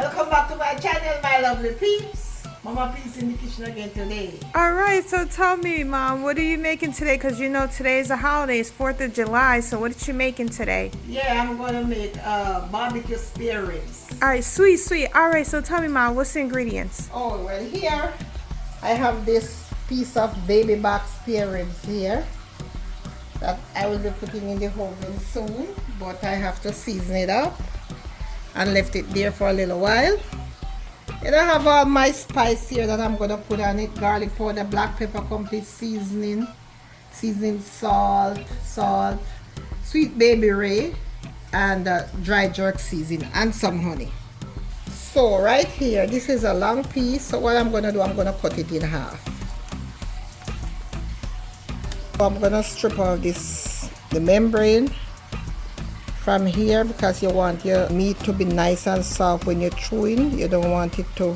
Welcome back to my channel, my lovely peeps. Mama Peeps in the kitchen again today. All right, so tell me, Mom, what are you making today? Because you know today is a holiday, it's 4th of July, so what are you making today? Yeah, I'm going to make barbecue spare ribs. All right, sweet, sweet. All right, so tell me, Mom, what's the ingredients? Oh, well, here I have this piece of baby back spare ribs here that I will be putting in the oven soon, but I have to season it up and left it there for a little while. And I have all my spice here that I'm going to put on it: garlic powder, black pepper, complete seasoning, salt, sweet baby ray, and dry jerk seasoning, and some honey. So right here, this is a long piece, so what I'm going to do, I'm going to cut it in half. So I'm going to strip off the membrane from here, because you want your meat to be nice and soft when you're chewing. You don't want it to,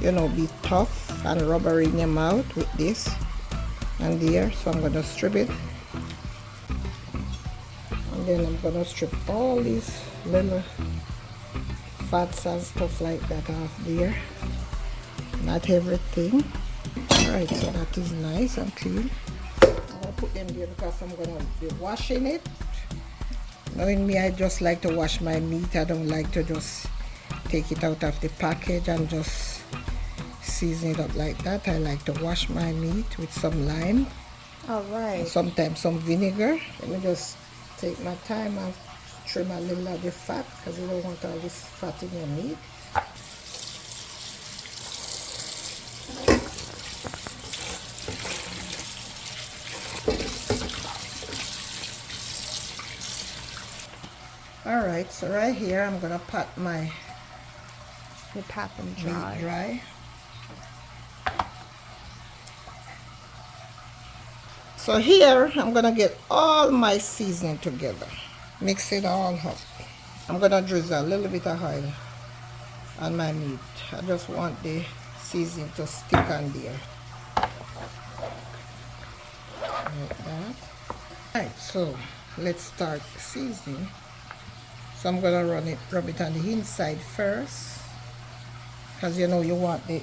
be tough and rubbery in your mouth with this and there. So I'm going to strip it, and then I'm going to strip all these little fats and stuff like that off there. Not everything. Alright, so that is nice and clean. I'm going to put them there because I'm going to be washing it. Knowing me, I just like to wash my meat. I don't like to just take it out of the package and just season it up like that. I like to wash my meat with some lime. All right. And sometimes some vinegar. Let me just take my time and trim a little of the fat, because you don't want all this fat in your meat. Alright, so right here I'm gonna pat my You pat them meat dry. dry. So here I'm gonna get all my seasoning together, mix it all up. I'm gonna drizzle a little bit of oil on my meat. I just want the seasoning to stick on there, like that. Alright, so let's start seasoning. So I'm gonna rub it on the inside first, because you want the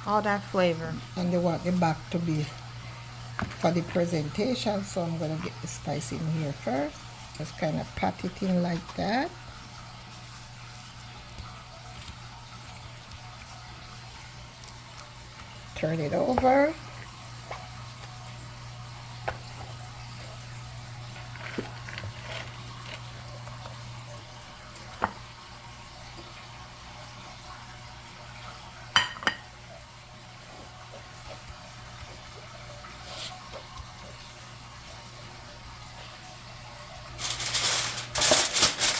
All that flavor. and you want the back to be for the presentation. So I'm gonna get the spice in here first. Just kind of pat it in like that. Turn it over.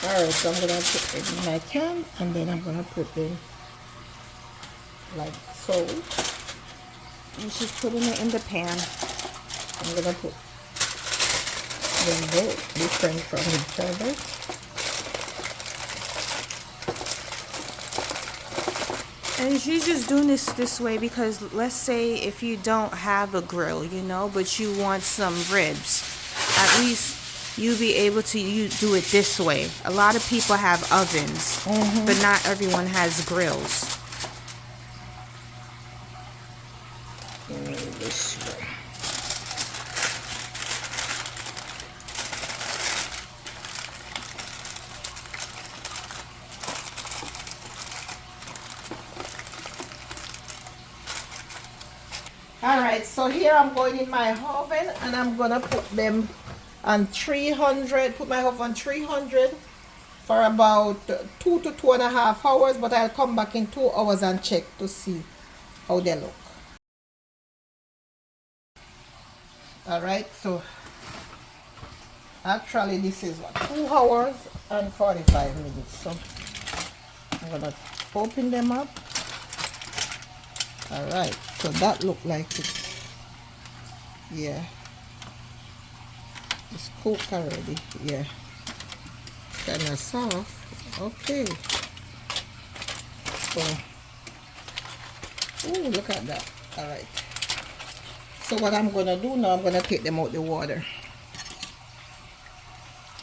Alright, so I'm going to put it in my can, and then I'm going to put them like so. And she's putting it in the pan. I'm going to put them both different from each other. And she's just doing this way because let's say if you don't have a grill, but you want some ribs, at least you'll be able to do it this way. A lot of people have ovens, but not everyone has grills. This way. Alright, so here I'm going in my oven, and I'm gonna put them on 300, put my oven on 300 for about 2 to 2.5 hours, but I'll come back in 2 hours and check to see how they look. Alright, so actually this is 2 hours and 45 minutes. So I'm gonna open them up. Alright, so that look like it's, yeah, it's cooked already. Yeah, kind of soft. Okay, so, oh, look at that. Alright, so what I'm gonna do now, I'm gonna take them out the water.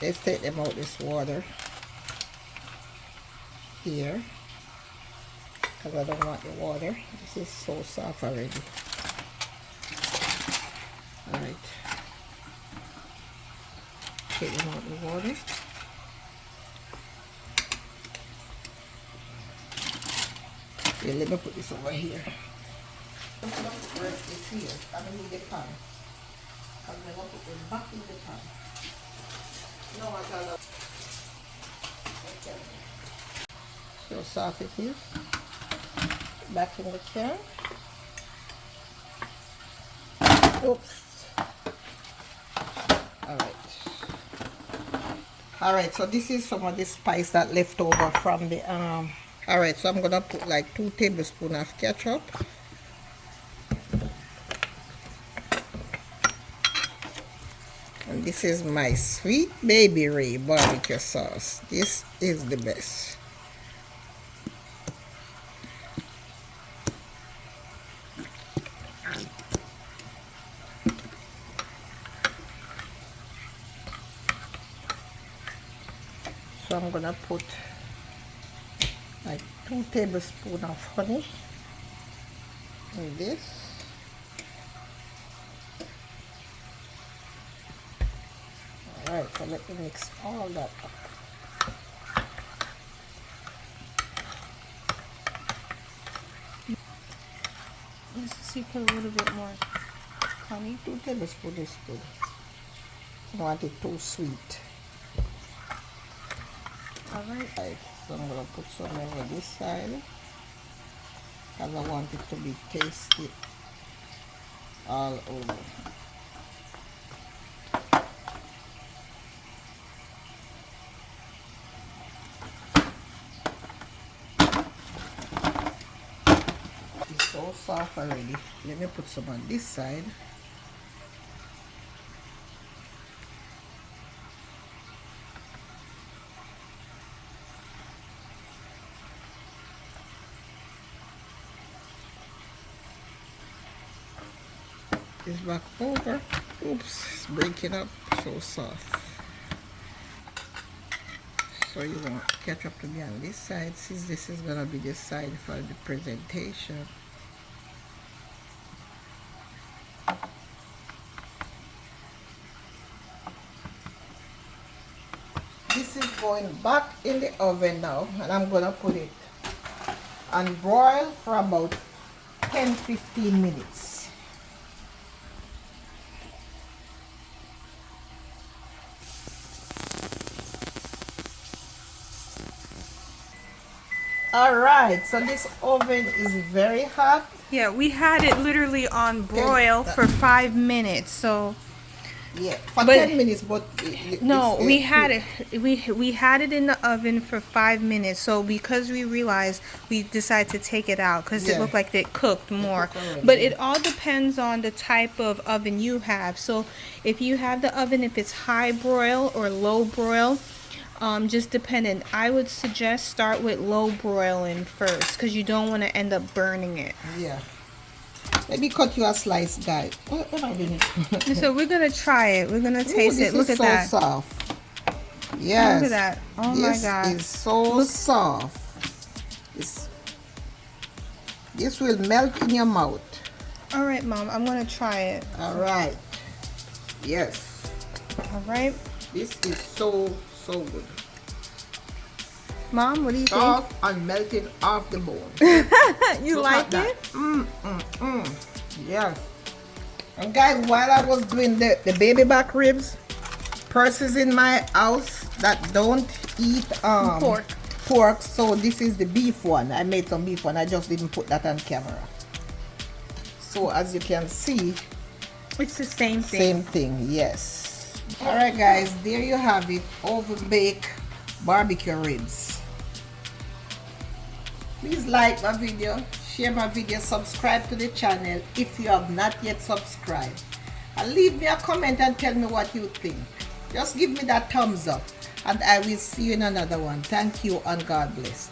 Let's take them out this water. here because I don't want the water. This is so soft already. Alright. Take them out the water. Okay, let me put this over here. I'm going to put the rest this here. I don't need the pan. I'm going to put it back in the pan. No, I got it. Okay. So soft it is. Back in the can. Oops. Alright, so this is some of the spice that left over from the alright, so I'm gonna put like 2 tablespoons of ketchup. And this is my Sweet Baby Ray barbecue sauce. This is the best. So I'm gonna put like 2 tablespoons of honey in this. Alright, so let me mix all that up. Let's see, put a little bit more honey. 2 tablespoons is good. I don't want it too sweet. Alright. So I'm going to put some over this side because I want it to be tasty all over. It's so soft already. Let me put some on this side. This back over. Oops, it's breaking up. So soft. So you want ketchup to be on this side, since this is gonna be the side for the presentation. This is going back in the oven now, and I'm gonna put it on broil for about 10-15 minutes. Alright, so this oven is very hot. Yeah, we had it literally on broil for 5 minutes. So yeah, for 10 minutes, but no, we had it. We had it in the oven for 5 minutes. So because we realized, we decided to take it out because it looked like it cooked more. But it all depends on the type of oven you have. So if you have the oven, if it's high broil or low broil, just dependent. I would suggest start with low broiling first because you don't want to end up burning it. Yeah. Let me cut you a slice, guys. What am I doing? So we're gonna try it. We're gonna taste it. Look at that. This is so soft. Yes. Look at that. Oh my God. This is so soft. This will melt in your mouth. All right, Mom. I'm gonna try it. All right. Yes. All right. This is so good. Mom, what do you Soft and melted off the bone. You like it? Yeah. And guys, while I was doing the baby back ribs, persons in my house that don't eat pork, so this is the beef one. I made some beef one. I just didn't put that on camera. So as you can see, It's the same thing. same thing, yes. Alright guys, there you have it, oven baked barbecue ribs. Please like my video, share my video, subscribe to the channel if you have not yet subscribed, and leave me a comment and tell me what you think. Just give me that thumbs up, and I will see you in another one. Thank you and God bless.